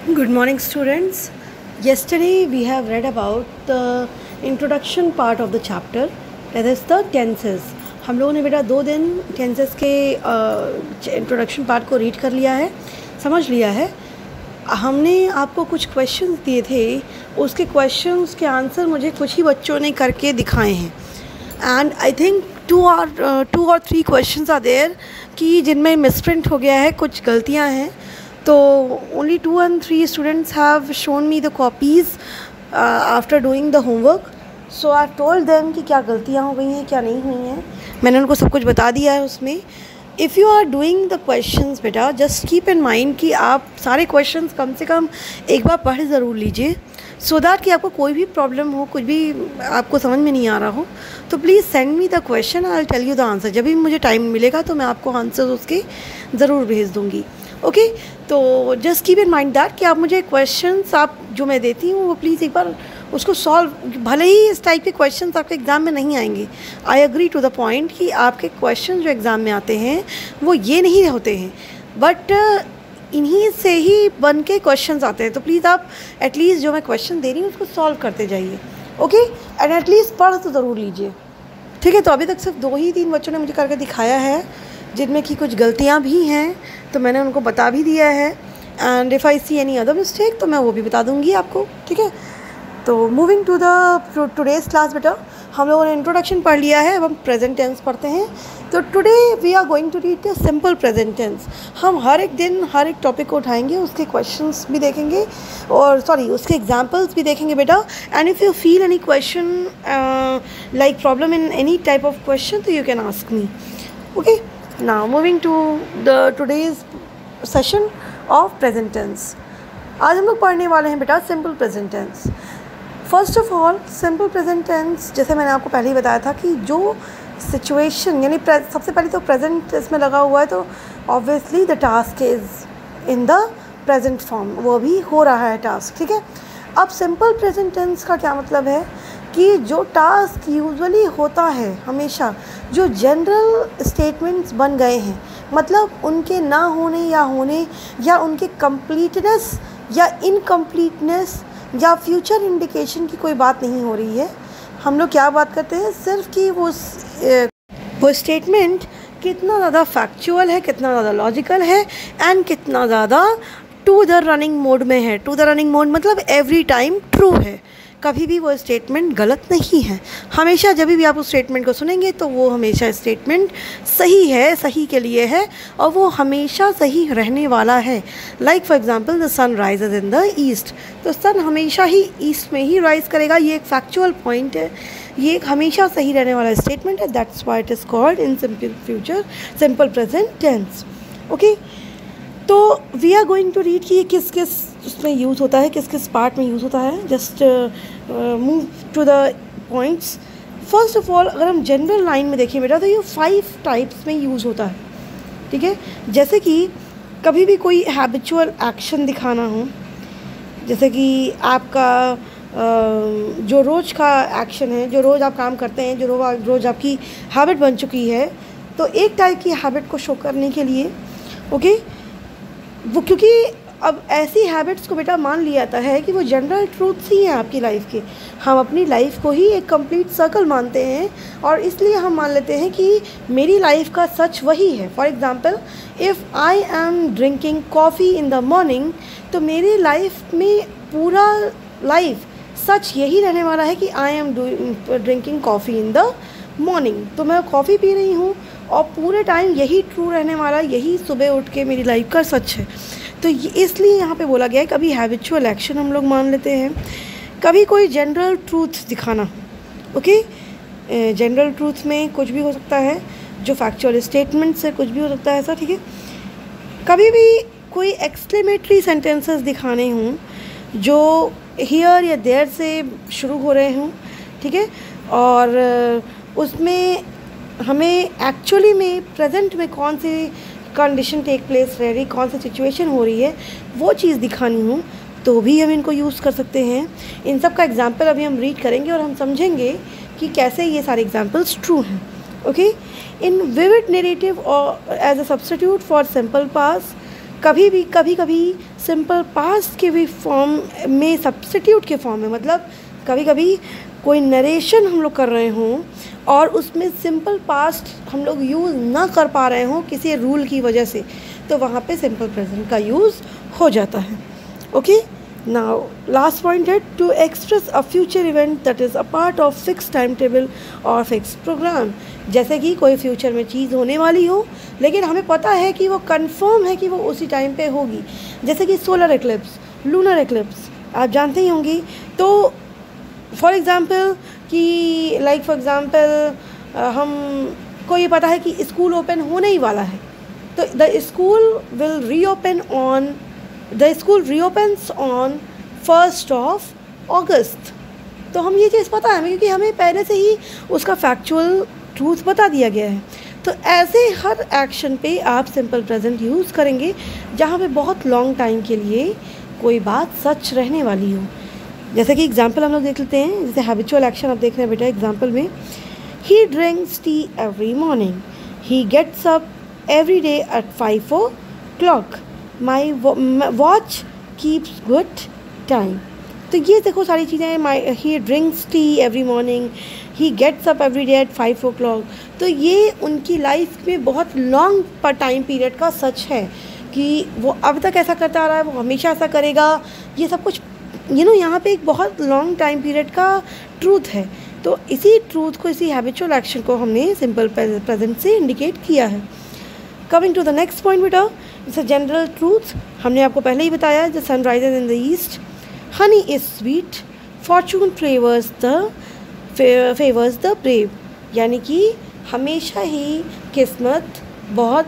Good morning, students. Yesterday we have read about the introduction part of the chapter, that is the tenses. हम लोगों ने बेटा 2 दिन tenses के introduction part को रीड कर लिया है, समझ लिया है. हमने आपको कुछ क्वेश्चंस दिए थे, उसके क्वेश्चंस के आंसर मुझे कुछ ही बच्चों ने करके दिखाए हैं. And I think 2 or 3 questions are there कि जिनमें मिसप्रिंट हो गया है, कुछ गलतियां हैं. तो only 2 and 3 students have shown me the copies after doing the homework. So I told them कि क्या गलतियाँ हो गई हैं, क्या नहीं हुई हैं. मैंने उनको सब कुछ बता दिया है उसमें. If you are doing the questions बेटा, just keep in mind कि आप सारे questions कम से कम एक बार पढ़ ज़रूर लीजिए, so that कि आपको कोई भी प्रॉब्लम हो, कुछ भी आपको समझ में नहीं आ रहा हो, तो please send me the question, I will tell you the answer. जब भी मुझे टाइम मिलेगा तो मैं आपको आंसर उसके ज़रूर भेज दूँगी. ओके तो just keep in mind that कि आप मुझे क्वेश्चंस आप जो मैं देती हूँ वो प्लीज़ एक बार उसको सॉल्व. भले ही इस टाइप के क्वेश्चंस आपके एग्ज़ाम में नहीं आएंगे, I agree to the point कि आपके क्वेश्चंस जो एग्ज़ाम में आते हैं वो ये नहीं होते हैं, बट इन्हीं से ही बन के क्वेश्चंस आते हैं. तो प्लीज़ आप एटलीस्ट जो मैं क्वेश्चन दे रही हूँ उसको सॉल्व करते जाइए. ओके एंड एटलीस्ट पढ़ तो ज़रूर लीजिए. ठीक है, तो अभी तक सिर्फ 2 ही 3 बच्चों ने मुझे करके दिखाया है जिनमें कि कुछ गलतियाँ भी हैं, तो मैंने उनको बता भी दिया है. And if I see any other mistake तो मैं वो भी बता दूँगी आपको. ठीक है, तो moving to the today's class बेटा, हम लोगों ने इंट्रोडक्शन पढ़ लिया है, अब हम प्रेजेंट टेंस पढ़ते हैं. तो today we are going to read the simple present tense. हम हर एक दिन हर एक टॉपिक को उठाएंगे, उसके क्वेश्चंस भी देखेंगे और उसके एग्जांपल्स भी देखेंगे बेटा. And if you feel any question like problem in any type of question तो you can ask me. Okay, now moving to the today's session of present tense. आज हम लोग पढ़ने वाले हैं बेटा simple present tense. First of all simple present tense, जैसे मैंने आपको पहले ही बताया था कि जो सिचुएशन यानी सबसे पहले तो प्रेजेंट इसमें लगा हुआ है, तो obviously the task is in the present form, वो भी हो रहा है टास्क. ठीक है, अब सिंपल प्रेजेंट टेंस का क्या मतलब है कि जो टास्क यूजुअली होता है हमेशा, जो जनरल स्टेटमेंट्स बन गए हैं, मतलब उनके ना होने या होने या उनके कंप्लीटनेस या इनकम्प्लीटनेस या फ्यूचर इंडिकेशन की कोई बात नहीं हो रही है. हम लोग क्या बात करते हैं सिर्फ कि वो स्टेटमेंट कितना ज़्यादा फैक्चुअल है, कितना ज़्यादा लॉजिकल है एंड कितना ज़्यादा टू द रनिंग मोड में है. टू द रनिंग मोड मतलब एवरी टाइम ट्रू है, कभी भी वो स्टेटमेंट गलत नहीं है. हमेशा जब भी आप उस स्टेटमेंट को सुनेंगे तो वो हमेशा स्टेटमेंट सही है, सही के लिए है और वो हमेशा सही रहने वाला है. Like for example the sun rises in the east, तो सन हमेशा ही ईस्ट में ही राइज करेगा. ये एक फैक्चुअल पॉइंट है, ये एक हमेशा सही रहने वाला स्टेटमेंट है. That's why it is called in simple present tense. Okay, तो we are going to read कि ये किस किस उसमें यूज़ होता है, किस किस पार्ट में यूज़ होता है. Just move to the points. First of all अगर हम जनरल लाइन में देखें बेटा तो ये 5 टाइप्स में यूज़ होता है. ठीक है, जैसे कि कभी भी कोई हैबिचुअल एक्शन दिखाना हो, जैसे कि आपका जो रोज़ का एक्शन है, जो रोज़ आप काम करते हैं, जो रोज़ आपकी हैबिट बन चुकी है, तो एक टाइप की हैबिट को शो करने के लिए ओके वो, क्योंकि अब ऐसी हैबिट्स को बेटा मान लिया जाता है कि वो जनरल ट्रूथ्स ही हैं आपकी लाइफ के. हम अपनी लाइफ को ही एक कंप्लीट सर्कल मानते हैं और इसलिए हम मान लेते हैं कि मेरी लाइफ का सच वही है. For example, if I am drinking coffee in the morning, तो मेरी लाइफ में पूरा लाइफ सच यही रहने वाला है कि I am drinking coffee in the morning. तो मैं कॉफ़ी पी रही हूँ और पूरे टाइम यही ट्रू रहने वाला, यही सुबह उठ के मेरी लाइफ का सच है. तो इसलिए यहाँ पे बोला गया है कभी हैबिचुअल एक्शन हम लोग मान लेते हैं, कभी कोई जनरल ट्रूथ दिखाना. ओके, जनरल ट्रूथ में कुछ भी हो सकता है, जो फैक्चुअल स्टेटमेंट से कुछ भी हो सकता है ऐसा. ठीक है, कभी भी कोई एक्सक्लेमेटरी सेंटेंसेस दिखाने हों जो हियर या देयर से शुरू हो रहे हों. ठीक है, और उसमें हमें एक्चुअली में प्रेजेंट में कौन सी कंडीशन टेक प्लेस रह रही, कौन सी सिचुएशन हो रही है, वो चीज़ दिखानी हो तो भी हम इनको यूज़ कर सकते हैं. इन सब का एग्जांपल अभी हम रीड करेंगे और हम समझेंगे कि कैसे ये सारे एग्जांपल्स ट्रू हैं. Okay, in vivid narrative or as a substitute for simple past, कभी कभी सिंपल पास्ट के भी फॉर्म में सब्स्टिट्यूट के फॉर्म में, मतलब कभी कभी कोई नरेशन हम लोग कर रहे हों और उसमें सिंपल पास्ट हम लोग यूज़ ना कर पा रहे हों किसी रूल की वजह से, तो वहाँ पे सिंपल प्रेजेंट का यूज़ हो जाता है। ओके, नाउ लास्ट पॉइंट है to express a future event that is a part of fix timetable or fix programme. जैसे कि कोई फ्यूचर में चीज़ होने वाली हो लेकिन हमें पता है कि वो कंफर्म है कि वो उसी टाइम पे होगी, जैसे कि सोलर एक्लिप्स, लूनर एक्लिप्स आप जानते ही होंगी। तो फॉर एग्ज़ाम्पल कि लाइक फॉर एग्ज़ाम्पल हम को ये पता है कि स्कूल ओपन होने ही वाला है, तो द स्कूल रीओपन्स ऑन 1 अगस्त। तो हम ये चीज़ पता है क्योंकि हमें पहले से ही उसका फैक्चुअल ट्रूथ बता दिया गया है। तो ऐसे हर एक्शन पे आप सिंपल प्रेजेंट यूज़ करेंगे जहाँ पे बहुत लॉन्ग टाइम के लिए कोई बात सच रहने वाली हो। जैसे कि एग्जांपल हम लोग देख लेते हैं, जैसे हैबिचुअल एक्शन आप देख रहे हैं बेटा एग्जांपल में, he drinks tea every morning, he gets up every day at 5 o'clock, my watch keeps good time. तो ये देखो सारी चीज़ें, he drinks tea every morning, he gets up every day at 5 o'clock। तो ये उनकी लाइफ में बहुत लॉन्ग पर टाइम पीरियड का सच है कि वो अब तक ऐसा करता आ रहा है, वो हमेशा ऐसा करेगा। ये सब कुछ यहाँ पे एक बहुत लॉन्ग टाइम पीरियड का ट्रूथ है। तो इसी ट्रूथ को, इसी हैबिचुअल एक्शन को हमने सिंपल प्रेजेंट से इंडिकेट किया है। Coming to the next point बेटा, इट्स अ जनरल ट्रूथ। हमने आपको पहले ही बताया, the sun rises in the east, honey is sweet, fortune favours the brave. यानी कि हमेशा ही किस्मत बहुत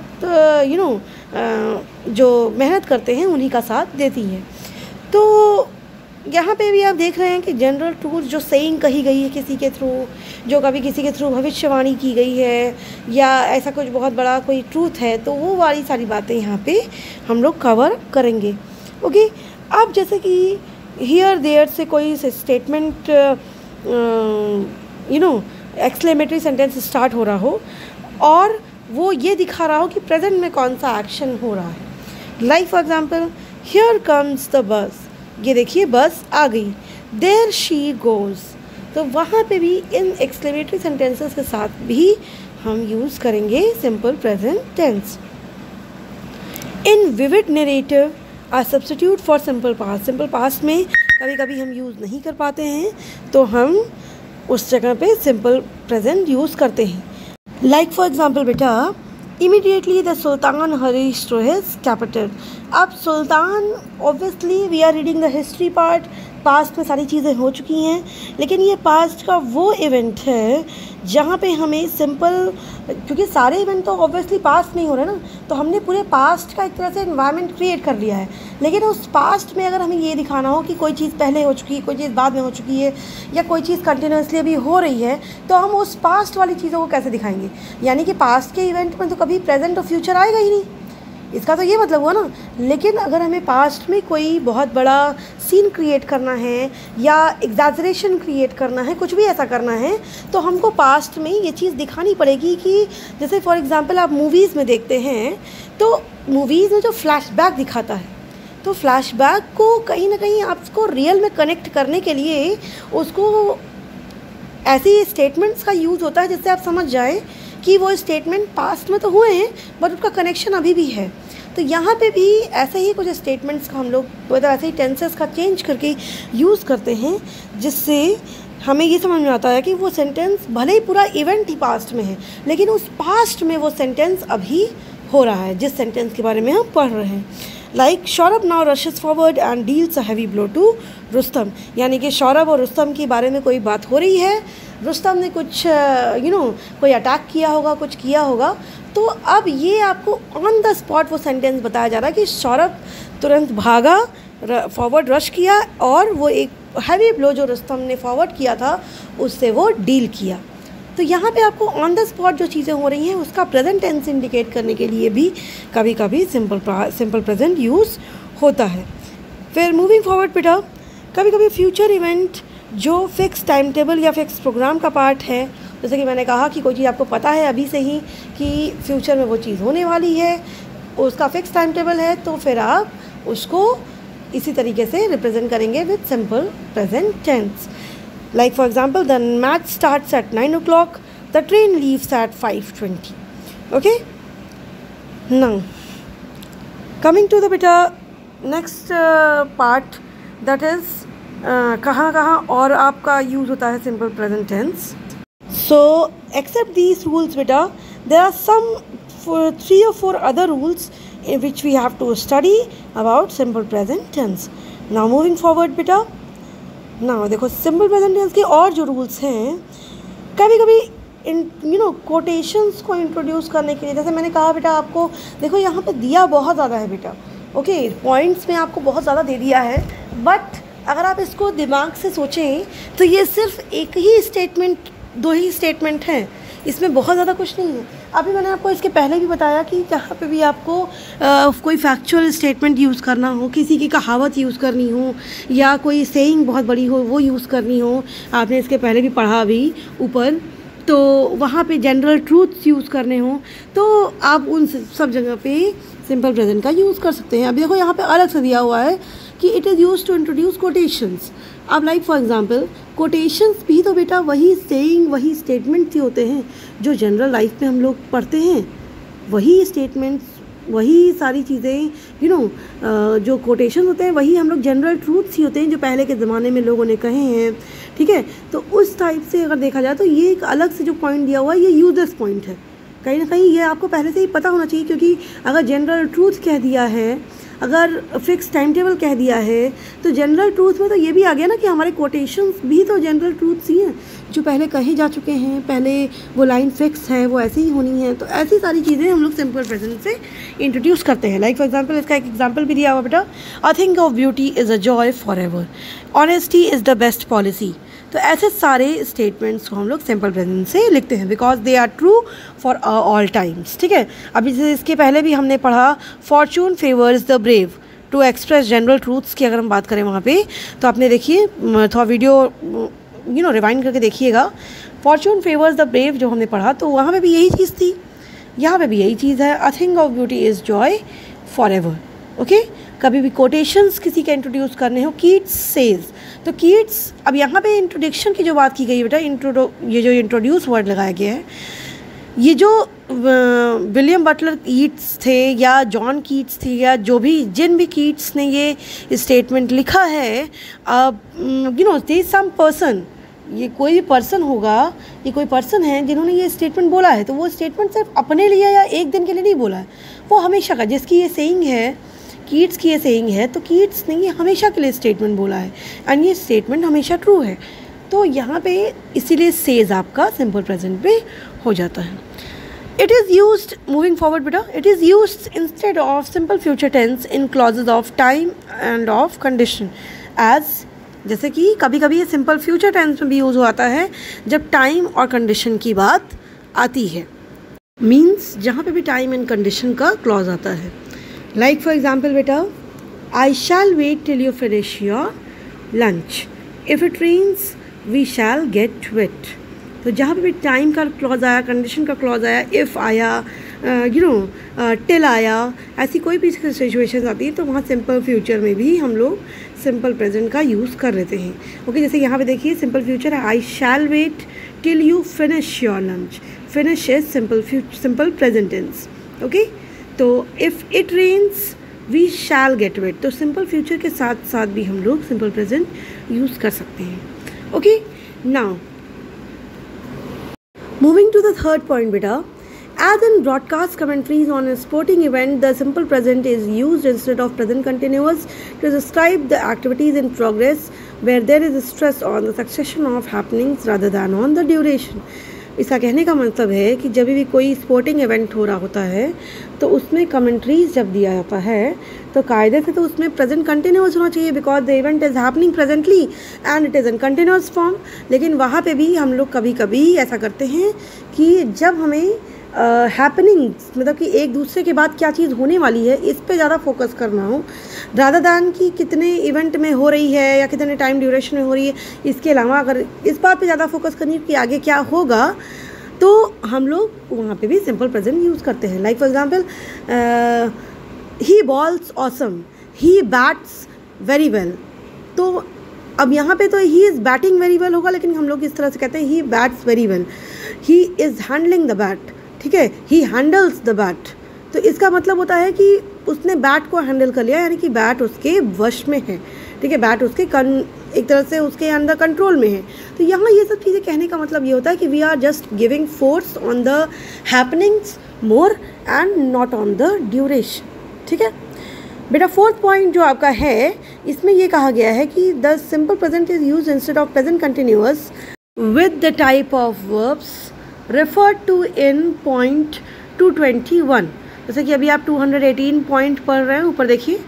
जो मेहनत करते हैं उन्हीं का साथ देती है। तो यहाँ पे भी आप देख रहे हैं कि जनरल ट्रूथ जो सेइंग कही गई है किसी के थ्रू, जो कभी किसी के थ्रू भविष्यवाणी की गई है या ऐसा कुछ बहुत बड़ा कोई ट्रूथ है, तो वो वाली सारी बातें यहाँ पे हम लोग कवर करेंगे। ओके, अब जैसे कि हियर देयर से कोई स्टेटमेंट एक्सक्लेमेटरी सेंटेंस स्टार्ट हो रहा हो और वो ये दिखा रहा हो कि प्रेजेंट में कौन सा एक्शन हो रहा है। Like for example, here comes the bus, ये देखिए बस आ गई, देयर शी गोज़। तो वहाँ पे भी इन एक्सक्लेमेटरी सेंटेंसेस के साथ भी हम यूज़ करेंगे simple present tense. In vivid narrative a substitute for simple past. Simple past में कभी कभी हम यूज़ नहीं कर पाते हैं तो हम उस जगह पे सिंपल प्रेजेंट यूज़ करते हैं। लाइक फॉर एग्जाम्पल बेटा, immediately the Sultan hurries to his capital। अब सुल्तान, obviously we are reading the history part, past में सारी चीज़ें हो चुकी हैं, लेकिन ये पास्ट का वो इवेंट है जहाँ पे हमें सिंपल, क्योंकि सारे इवेंट तो ऑब्वियसली पास्ट नहीं हो रहे ना, तो हमने पूरे पास्ट का एक तरह से एनवायरनमेंट क्रिएट कर लिया है। लेकिन उस पास्ट में अगर हमें ये दिखाना हो कि कोई चीज़ पहले हो चुकी है, कोई चीज़ बाद में हो चुकी है, या कोई चीज़ कंटिन्यूसली अभी हो रही है, तो हम उस पास्ट वाली चीज़ों को कैसे दिखाएंगे। यानी कि पास्ट के इवेंट में तो कभी प्रेजेंट और फ्यूचर आएगा ही नहीं, इसका तो ये मतलब हुआ ना। लेकिन अगर हमें पास्ट में कोई बहुत बड़ा सीन क्रिएट करना है या एग्जैजरेशन क्रिएट करना है, कुछ भी ऐसा करना है, तो हमको पास्ट में ये चीज़ दिखानी पड़ेगी कि जैसे फॉर एग्जांपल आप मूवीज़ में देखते हैं तो मूवीज़ में जो फ्लैशबैक दिखाता है, तो फ्लैशबैक को कहीं ना कहीं आपको रियल में कनेक्ट करने के लिए उसको ऐसी स्टेटमेंट्स का यूज़ होता है जिससे आप समझ जाएं कि वो स्टेटमेंट पास्ट में तो हुए हैं बट उसका कनेक्शन अभी भी है। तो यहाँ पे भी ऐसे ही कुछ स्टेटमेंट्स का हम लोग मतलब ऐसे ही टेंसेस का चेंज करके यूज़ करते हैं, जिससे हमें ये समझ में आता है कि वो सेंटेंस भले ही पूरा इवेंट ही पास्ट में है, लेकिन उस पास्ट में वो सेंटेंस अभी हो रहा है जिस सेंटेंस के बारे में हम पढ़ रहे हैं। Like Saurabh now rushes forward and deals a heavy blow to Rustam. यानी कि सौरभ और रुस्तम के बारे में कोई बात हो रही है, रुस्तम ने कुछ कोई अटैक किया होगा, कुछ किया होगा, तो अब ये आपको ऑन द स्पॉट वो सेंटेंस बताया जा रहा है कि सौरभ तुरंत भागा, फॉरवर्ड रश किया और वो एक हैवी ब्लो जो रुस्तम ने फॉरवर्ड किया था उससे वो डील किया। तो यहाँ पे आपको ऑन द स्पॉट जो चीज़ें हो रही हैं उसका प्रेजेंट टेंस इंडिकेट करने के लिए भी कभी कभी सिंपल प्रेजेंट यूज़ होता है। फिर मूविंग फॉरवर्ड बेटा, कभी कभी फ्यूचर इवेंट जो फिक्स टाइम टेबल या फिक्स प्रोग्राम का पार्ट है, जैसे कि मैंने कहा कि कोई चीज़ आपको पता है अभी से ही कि फ्यूचर में वो चीज़ होने वाली है, उसका फिक्स टाइम टेबल है, तो फिर आप उसको इसी तरीके से रिप्रेजेंट करेंगे with simple present tense. Like for example, the match starts at 9 o'clock, the train leaves at 5:20. Okay, now coming to the बेटा नेक्स्ट पार्ट, दैट इज़ कहाँ कहाँ और आपका यूज़ होता है simple present tense. So except these rules बेटा, there are some 3 or 4 other rules in which we have to study about simple present tense. Now moving forward बेटा, now देखो simple present tense के और जो rules हैं, कभी कभी quotations को इंट्रोड्यूस करने के लिए, जैसे मैंने कहा बेटा आपको, देखो यहाँ पे दिया बहुत ज़्यादा है बेटा. ओके, पॉइंट्स में आपको बहुत ज़्यादा दे दिया है, बट अगर आप इसको दिमाग से सोचें तो ये सिर्फ एक ही स्टेटमेंट, 2 ही स्टेटमेंट हैं, इसमें बहुत ज़्यादा कुछ नहीं है. अभी मैंने आपको इसके पहले भी बताया कि जहाँ पे भी आपको कोई फैक्चुअल स्टेटमेंट यूज़ करना हो, किसी की कहावत यूज़ करनी हो, या कोई सेइंग बहुत बड़ी हो वो यूज़ करनी हो, आपने इसके पहले भी पढ़ा अभी ऊपर, तो वहाँ पे जनरल ट्रूथ्स यूज़ करने हो तो आप उन सब जगह पे सिंपल प्रेजेंट का यूज़ कर सकते हैं. अभी देखो यहाँ पे अलग से दिया हुआ है कि it is use to introduce quotations. अब लाइक फॉर एग्जांपल, कोटेशंस भी तो बेटा वही सेइंग, वही स्टेटमेंट्स ही होते हैं जो जनरल लाइफ में हम लोग पढ़ते हैं. वही स्टेटमेंट्स, वही सारी चीज़ें, जो कोटेशन होते हैं वही हम लोग जनरल ट्रूथ्स ही होते हैं जो पहले के ज़माने में लोगों ने कहे हैं. ठीक है, तो उस टाइप से अगर देखा जाए तो ये एक अलग से जो पॉइंट दिया हुआ है, ये यूजलेस पॉइंट है. कहीं ना कहीं ये आपको पहले से ही पता होना चाहिए, क्योंकि अगर जनरल ट्रूथ कह दिया है, अगर फिक्स टाइम टेबल कह दिया है, तो जनरल ट्रूथ में तो ये भी आ गया ना कि हमारे कोटेशंस भी तो जनरल ट्रूथ्स ही हैं जो पहले कहे जा चुके हैं, पहले वो लाइन फिक्स है, वो ऐसे ही होनी है. तो ऐसी सारी चीज़ें हम लोग सिंपल प्रेजेंट से इंट्रोड्यूस करते हैं. लाइक फॉर एग्जांपल, इसका एक एग्जांपल भी दिया हुआ बेटा, a thing of beauty is a joy for ever, honesty is the best policy. तो ऐसे सारे स्टेटमेंट्स को हम लोग सिंपल प्रेजेंट से लिखते हैं because they are true for all times. ठीक है, अभी इसके पहले भी हमने पढ़ा fortune favours the brave to express general truths की अगर हम बात करें वहाँ पे, तो आपने देखिए थोड़ा वीडियो रिवाइंड करके देखिएगा. फॉर्चून फेवर्स द ब्रेव जो हमने पढ़ा, तो वहाँ पे भी यही चीज़ थी, यहाँ पे भी यही चीज़ है. A thing of beauty is Joy for ever. Okay, कभी भी कोटेशंस किसी के इंट्रोड्यूस करने हो, कीट्स सेज, तो कीट्स, अब यहाँ पे इंट्रोडक्शन की जो बात की गई है बेटा, ये जो इंट्रोड्यूस वर्ड लगाया गया है, ये जो विलियम बटलर कीट्स थे या जॉन कीट्स थी या जो भी जिन भी कीट्स ने ये स्टेटमेंट लिखा है, दे सम पर्सन, ये कोई भी पर्सन होगा, ये कोई पर्सन है जिन्होंने ये स्टेटमेंट बोला है, तो वो स्टेटमेंट सिर्फ अपने लिए या एक दिन के लिए नहीं बोला है, वो हमेशा का, जिसकी ये सेइंग है, कीट्स की ये सेइंग है, तो कीट्स ने ये हमेशा के लिए स्टेटमेंट बोला है एंड ये स्टेटमेंट हमेशा ट्रू है. तो यहाँ पे इसीलिए सेज आपका सिंपल प्रेजेंट पे हो जाता है. It is used, moving forward बेटा, it is used instead of simple future tense in clauses of time and of condition as, जैसे कि कभी कभी ये सिंपल फ्यूचर टेंस में भी यूज़ होता है जब टाइम और कंडीशन की बात आती है. मीन्स जहाँ पे भी टाइम एंड कंडीशन का क्लॉज आता है. लाइक फॉर एग्जाम्पल बेटा, I shall wait till you finish your lunch, if it rains we shall get wet. तो जहाँ पे भी टाइम का क्लॉज आया, कंडीशन का क्लॉज आया, इफ़ आया, टिल आया, ऐसी कोई भी सिचुएशन आती है तो वहाँ सिंपल फ्यूचर में भी हम लोग सिंपल प्रेजेंट का यूज़ कर लेते हैं. ओके, जैसे यहाँ पे देखिए सिंपल फ्यूचर है, I shall wait till you finish your lunch. Finish is simple present tense. Okay, तो if it rains we shall get wet, तो सिंपल फ्यूचर के साथ साथ भी हम लोग सिंपल प्रेजेंट यूज़ कर सकते हैं. Okay, now moving to the third point beta, as in broadcast commentaries on a sporting event, the simple present is used instead of present continuous to describe the activities in progress where there is stress on the succession of happenings rather than on the duration. इसका कहने का मतलब है कि जब भी कोई sporting event हो रहा होता है तो उसमें कमेंट्रीज जब दिया जाता है तो कायदे से तो उसमें प्रेजेंट कंटिन्यूस होना चाहिए because the event is happening presently and it is in continuous form. लेकिन वहाँ पे भी हम लोग कभी कभी ऐसा करते हैं कि जब हमें हैपनिंग्स मतलब कि एक दूसरे के बाद क्या चीज़ होने वाली है इस पे ज़्यादा फोकस करना हो रादर दैन कि कितने इवेंट में हो रही है या कितने टाइम ड्यूरेशन में हो रही है. इसके अलावा अगर इस बात पे ज़्यादा फोकस करनी कि आगे क्या होगा तो हम लोग वहाँ पे भी सिंपल प्रेजेंट यूज़ करते हैं. Like for example, he bowls awesome, he bats very well. तो अब यहाँ पे तो he is batting very well होगा, लेकिन हम लोग इस तरह से कहते हैं he bats very well, he is handling the bat, ठीक है, ही हैंडल्स द बैट। तो इसका मतलब होता है कि उसने बैट को हैंडल कर लिया, यानी कि बैट उसके वश में है, ठीक है, बैट उसके एक तरह से उसके अंदर कंट्रोल में है। तो यहाँ ये सब चीज़ें कहने का मतलब ये होता है कि we are just giving force on the happenings more and not on the duration, ठीक है बेटा। फोर्थ पॉइंट जो आपका है, इसमें ये कहा गया है कि the simple present is use instead of present continuous with the type of verbs referred to in point 221। जैसे कि अभी आप 218 पॉइंट पढ़ रहे हैं, ऊपर देखिए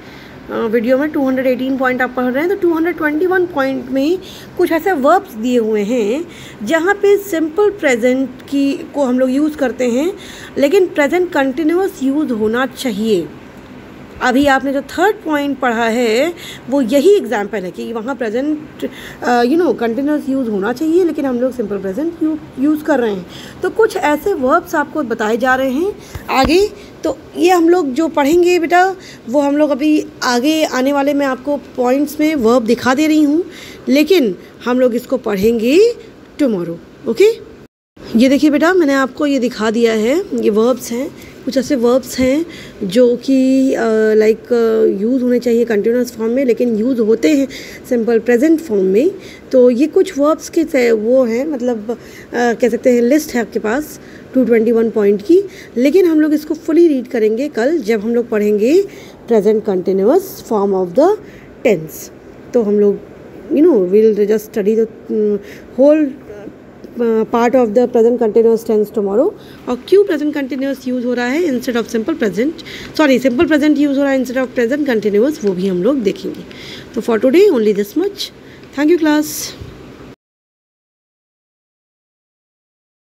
वीडियो में 218 पॉइंट आप पढ़ रहे हैं, तो 221 पॉइंट में कुछ ऐसे वर्ब्स दिए हुए हैं जहाँ पे सिंपल प्रेजेंट की को हम लोग यूज़ करते हैं, लेकिन प्रेजेंट कंटिन्यूअस यूज़ होना चाहिए। अभी आपने जो थर्ड पॉइंट पढ़ा है वो यही एग्जाम्पल है कि वहाँ प्रेजेंट कंटिन्यूअस यूज़ होना चाहिए, लेकिन हम लोग सिंपल प्रेजेंट यूज़ कर रहे हैं। तो कुछ ऐसे वर्ब्स आपको बताए जा रहे हैं आगे। तो ये हम लोग जो पढ़ेंगे बेटा, वो हम लोग अभी आगे आने वाले में आपको पॉइंट्स में वर्ब दिखा दे रही हूँ, लेकिन हम लोग इसको पढ़ेंगे टुमारो। ओके, ये देखिए बेटा, मैंने आपको ये दिखा दिया है, ये वर्ब्स हैं, कुछ ऐसे वर्ब्स हैं जो कि लाइक यूज़ होने चाहिए कंटिन्यूअस फॉर्म में, लेकिन यूज़ होते हैं सिंपल प्रेजेंट फॉर्म में। तो ये कुछ वर्ब्स के वो हैं, मतलब कह सकते हैं लिस्ट है आपके पास 221 पॉइंट की, लेकिन हम लोग इसको फुली रीड करेंगे कल जब हम लोग पढ़ेंगे present continuous form of the tense. तो हम लोग will just study the whole part of the present continuous tense tomorrow. और क्यों प्रेजेंट कंटिन्यूअस यूज़ हो रहा है instead of simple present, simple present use हो रहा है इंस्टेड ऑफ प्रेजेंट कंटिन्यूअस, वो भी हम लोग देखेंगे। तो for today only this much. Thank you class.